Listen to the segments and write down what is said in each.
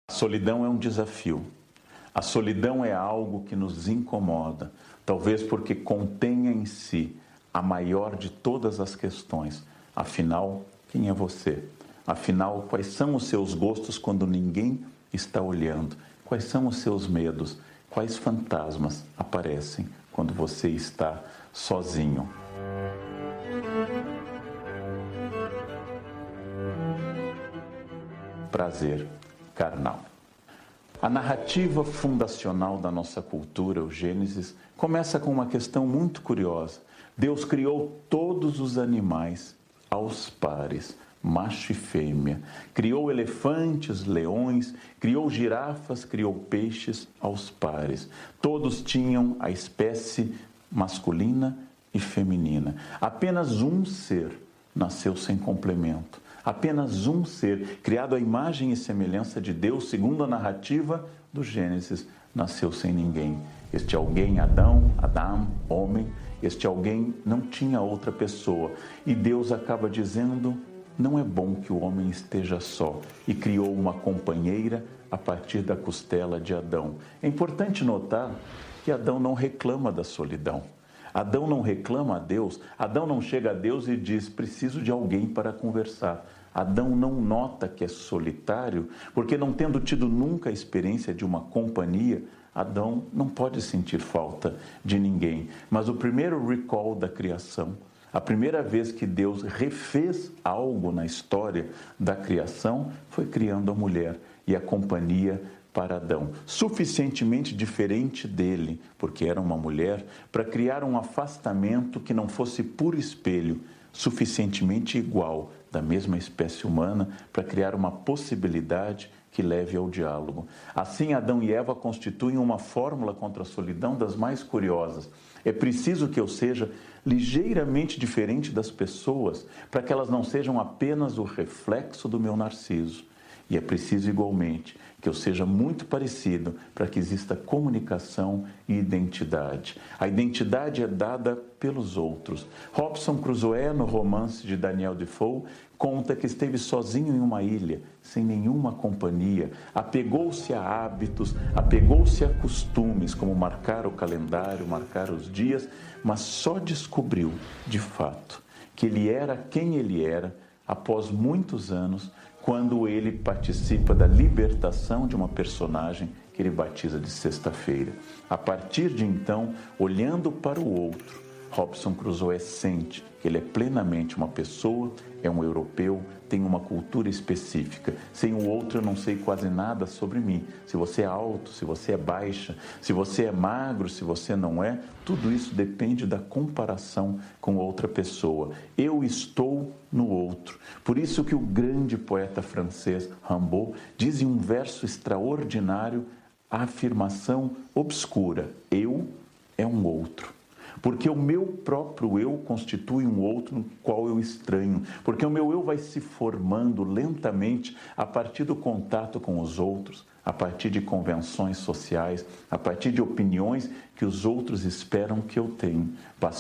A solidão é um desafio. A solidão é algo que nos incomoda, talvez porque contenha em si a maior de todas as questões. Afinal, quem é você? Afinal, quais são os seus gostos quando ninguém está olhando? Quais são os seus medos? Quais fantasmas aparecem quando você está sozinho? Prazer carnal. A narrativa fundacional da nossa cultura, o Gênesis, começa com uma questão muito curiosa. Deus criou todos os animais aos pares, macho e fêmea. Criou elefantes, leões, criou girafas, criou peixes aos pares. Todos tinham a espécie masculina e feminina. Apenas um ser nasceu sem complemento. Apenas um ser, criado à imagem e semelhança de Deus, segundo a narrativa do Gênesis, nasceu sem ninguém. Este alguém, Adão, homem, este alguém não tinha outra pessoa. E Deus acaba dizendo, não é bom que o homem esteja só. E criou uma companheira a partir da costela de Adão. É importante notar que Adão não reclama da solidão. Adão não reclama a Deus, Adão não chega a Deus e diz, preciso de alguém para conversar. Adão não nota que é solitário, porque não tendo tido nunca a experiência de uma companhia, Adão não pode sentir falta de ninguém. Mas o primeiro recall da criação, a primeira vez que Deus refez algo na história da criação, foi criando a mulher e a companhia para Adão, suficientemente diferente dele, porque era uma mulher, para criar um afastamento que não fosse por espelho, suficientemente igual, da mesma espécie humana, para criar uma possibilidade que leve ao diálogo. Assim, Adão e Eva constituem uma fórmula contra a solidão das mais curiosas. É preciso que eu seja ligeiramente diferente das pessoas, para que elas não sejam apenas o reflexo do meu narciso. E é preciso, igualmente, que eu seja muito parecido para que exista comunicação e identidade. A identidade é dada pelos outros. Robinson Crusoe, no romance de Daniel Defoe, conta que esteve sozinho em uma ilha, sem nenhuma companhia, apegou-se a hábitos, apegou-se a costumes, como marcar o calendário, marcar os dias, mas só descobriu, de fato, que ele era quem ele era após muitos anos, quando ele participa da libertação de uma personagem que ele batiza de Sexta-feira. A partir de então, olhando para o outro, Robinson Crusoe sente que ele é plenamente uma pessoa, é um europeu, tem uma cultura específica. Sem o outro eu não sei quase nada sobre mim. Se você é alto, se você é baixa, se você é magro, se você não é, tudo isso depende da comparação com outra pessoa. Eu estou no outro. Por isso que o grande poeta francês Rimbaud diz em um verso extraordinário a afirmação obscura: eu é um outro. Porque o meu próprio eu constitui um outro no qual eu estranho. Porque o meu eu vai se formando lentamente a partir do contato com os outros, a partir de convenções sociais, a partir de opiniões que os outros esperam que eu tenha. Vai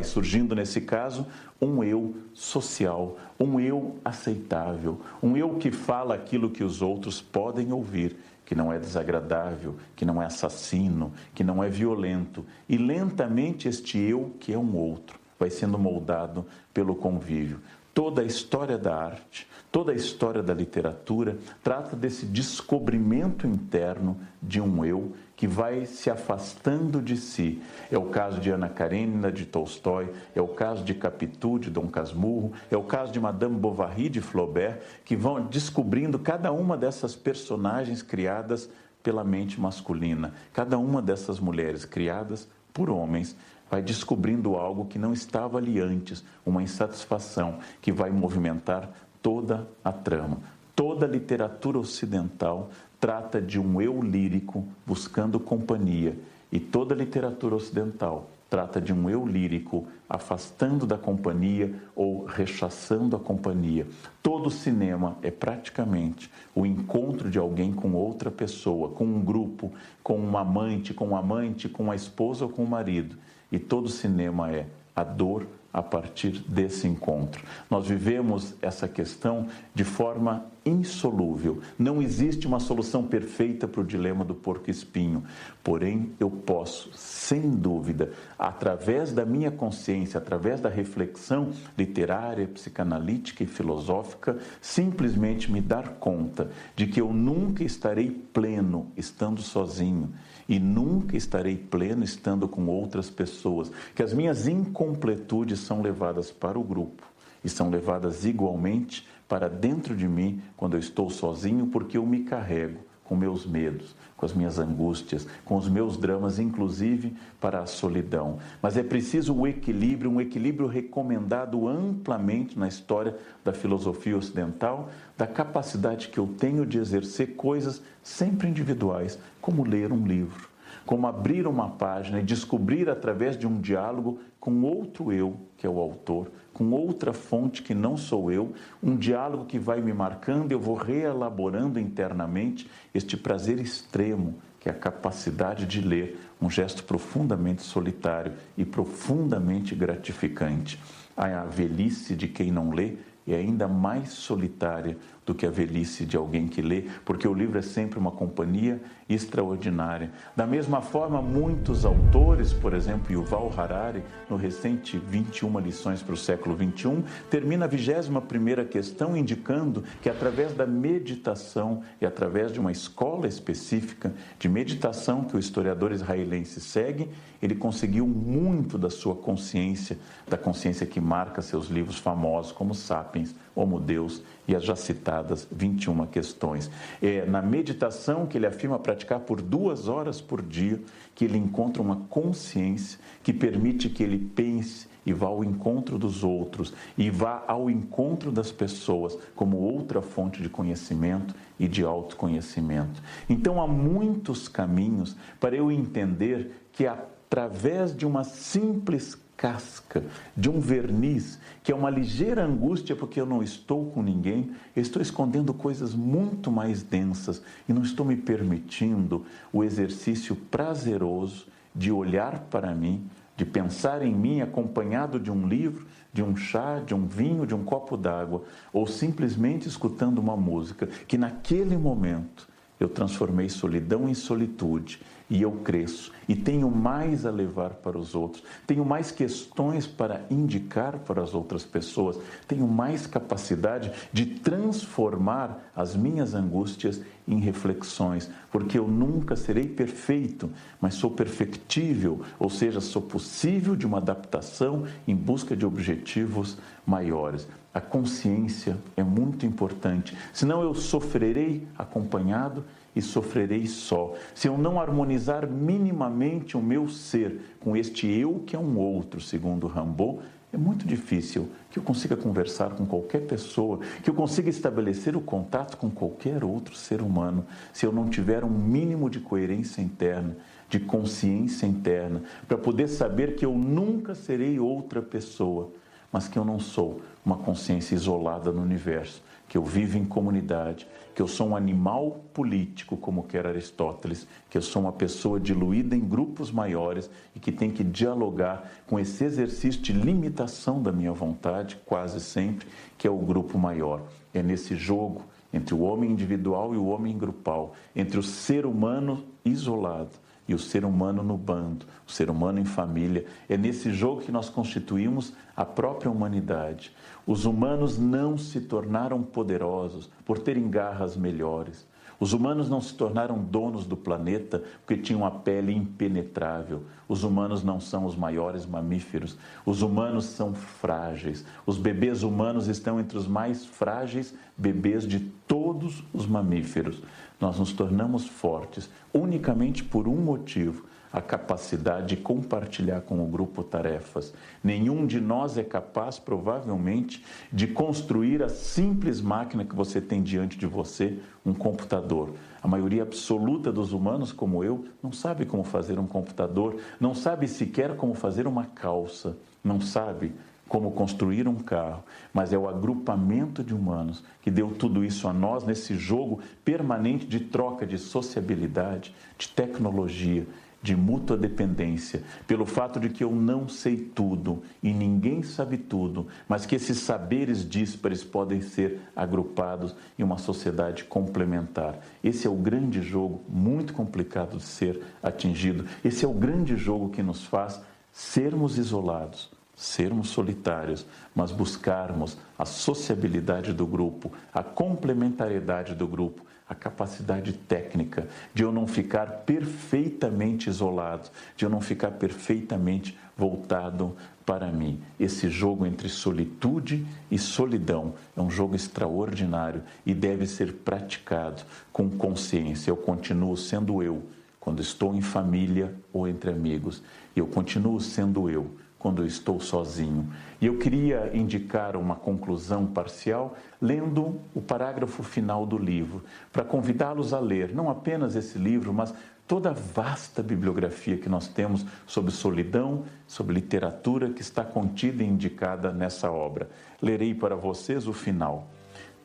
surgindo nesse caso, um eu social, um eu aceitável, um eu que fala aquilo que os outros podem ouvir, que não é desagradável, que não é assassino, que não é violento. E lentamente este eu, que é um outro, vai sendo moldado pelo convívio. Toda a história da arte, toda a história da literatura trata desse descobrimento interno de um eu que vai se afastando de si. É o caso de Ana Karenina, de Tolstói, é o caso de Capitu, de Dom Casmurro, é o caso de Madame Bovary, de Flaubert, que vão descobrindo cada uma dessas personagens criadas pela mente masculina. Cada uma dessas mulheres criadas por homens vai descobrindo algo que não estava ali antes, uma insatisfação que vai movimentar toda a trama. Toda a literatura ocidental trata de um eu lírico buscando companhia, e toda a literatura ocidental trata de um eu lírico afastando da companhia ou rechaçando a companhia. Todo cinema é praticamente o encontro de alguém com outra pessoa, com um grupo, com um amante, com uma esposa ou com um marido. E todo cinema é a dor a partir desse encontro. Nós vivemos essa questão de forma insolúvel. Não existe uma solução perfeita para o dilema do porco-espinho. Porém, eu posso, sem dúvida, através da minha consciência, através da reflexão literária, psicanalítica e filosófica, simplesmente me dar conta de que eu nunca estarei pleno estando sozinho e nunca estarei pleno estando com outras pessoas, que as minhas incompletudes são levadas para o grupo e são levadas igualmente para dentro de mim quando eu estou sozinho, porque eu me carrego com meus medos, com as minhas angústias, com os meus dramas, inclusive para a solidão. Mas é preciso um equilíbrio recomendado amplamente na história da filosofia ocidental, da capacidade que eu tenho de exercer coisas sempre individuais, como ler um livro, como abrir uma página e descobrir através de um diálogo com outro eu, que é o autor, com outra fonte que não sou eu, um diálogo que vai me marcando, eu vou reelaborando internamente este prazer extremo, que é a capacidade de ler, um gesto profundamente solitário e profundamente gratificante. A velhice de quem não lê é ainda mais solitária do que a velhice de alguém que lê, porque o livro é sempre uma companhia extraordinária. Da mesma forma, muitos autores, por exemplo, Yuval Harari, no recente 21 lições para o século XXI, termina a 21ª questão indicando que através da meditação e através de uma escola específica de meditação que o historiador israelense segue, ele conseguiu muito da sua consciência, da consciência que marca seus livros famosos como Sapiens, Homo Deus e as já citadas 21 questões. É na meditação que ele afirma praticar por 2 horas por dia que ele encontra uma consciência que permite que ele pense e vá ao encontro dos outros e vá ao encontro das pessoas como outra fonte de conhecimento e de autoconhecimento. Então há muitos caminhos para eu entender que através de uma simples casca, de um verniz, que é uma ligeira angústia porque eu não estou com ninguém, eu estou escondendo coisas muito mais densas e não estou me permitindo o exercício prazeroso de olhar para mim, de pensar em mim acompanhado de um livro, de um chá, de um vinho, de um copo d'água, ou simplesmente escutando uma música, que naquele momento eu transformei solidão em solitude e eu cresço e tenho mais a levar para os outros, tenho mais questões para indicar para as outras pessoas, tenho mais capacidade de transformar as minhas angústias em reflexões, porque eu nunca serei perfeito, mas sou perfectível, ou seja, sou possível de uma adaptação em busca de objetivos maiores. A consciência é muito importante, senão eu sofrerei acompanhado e sofrerei só. Se eu não harmonizar minimamente o meu ser com este eu que é um outro, segundo Rimbaud, é muito difícil que eu consiga conversar com qualquer pessoa, que eu consiga estabelecer o contato com qualquer outro ser humano, se eu não tiver um mínimo de coerência interna, de consciência interna, para poder saber que eu nunca serei outra pessoa, mas que eu não sou uma consciência isolada no universo, que eu vivo em comunidade, que eu sou um animal político, como quer Aristóteles, que eu sou uma pessoa diluída em grupos maiores e que tem que dialogar com esse exercício de limitação da minha vontade, quase sempre, que é o grupo maior. É nesse jogo entre o homem individual e o homem grupal, entre o ser humano isolado e o ser humano no bando, o ser humano em família. É nesse jogo que nós constituímos a própria humanidade. Os humanos não se tornaram poderosos por terem garras melhores. Os humanos não se tornaram donos do planeta porque tinham a pele impenetrável. Os humanos não são os maiores mamíferos. Os humanos são frágeis. Os bebês humanos estão entre os mais frágeis bebês de todos os mamíferos. Nós nos tornamos fortes unicamente por um motivo: a capacidade de compartilhar com o grupo tarefas. Nenhum de nós é capaz, provavelmente, de construir a simples máquina que você tem diante de você, um computador. A maioria absoluta dos humanos, como eu, não sabe como fazer um computador, não sabe sequer como fazer uma calça, não sabe como construir um carro, mas é o agrupamento de humanos que deu tudo isso a nós nesse jogo permanente de troca de sociabilidade, de tecnologia de mútua dependência, pelo fato de que eu não sei tudo e ninguém sabe tudo, mas que esses saberes díspares podem ser agrupados em uma sociedade complementar. Esse é o grande jogo, muito complicado de ser atingido. Esse é o grande jogo que nos faz sermos isolados, sermos solitários, mas buscarmos a sociabilidade do grupo, a complementariedade do grupo, a capacidade técnica de eu não ficar perfeitamente isolado, de eu não ficar perfeitamente voltado para mim. Esse jogo entre solitude e solidão é um jogo extraordinário e deve ser praticado com consciência. Eu continuo sendo eu quando estou em família ou entre amigos. Eu continuo sendo eu quando eu estou sozinho. E eu queria indicar uma conclusão parcial lendo o parágrafo final do livro, para convidá-los a ler não apenas esse livro, mas toda a vasta bibliografia que nós temos sobre solidão, sobre literatura que está contida e indicada nessa obra. Lerei para vocês o final.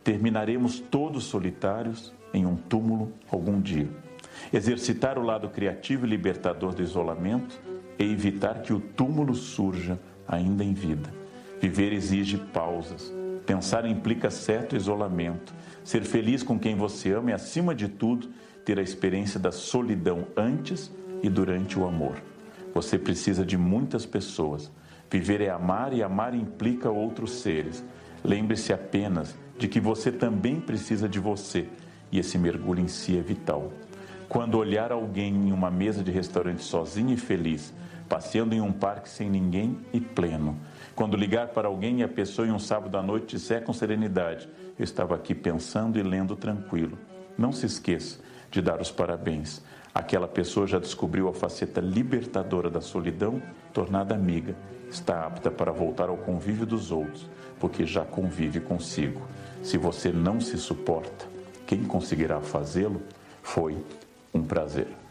Terminaremos todos solitários em um túmulo algum dia. Exercitar o lado criativo e libertador do isolamento e evitar que o túmulo surja ainda em vida. Viver exige pausas. Pensar implica certo isolamento. Ser feliz com quem você ama e, acima de tudo, ter a experiência da solidão antes e durante o amor. Você precisa de muitas pessoas. Viver é amar e amar implica outros seres. Lembre-se apenas de que você também precisa de você e esse mergulho em si é vital. Quando olhar alguém em uma mesa de restaurante sozinho e feliz, passeando em um parque sem ninguém e pleno. Quando ligar para alguém e a pessoa em um sábado à noite disser com serenidade, eu estava aqui pensando e lendo tranquilo. Não se esqueça de dar os parabéns. Aquela pessoa já descobriu a faceta libertadora da solidão, tornada amiga. Está apta para voltar ao convívio dos outros, porque já convive consigo. Se você não se suporta, quem conseguirá fazê-lo? Foi um prazer.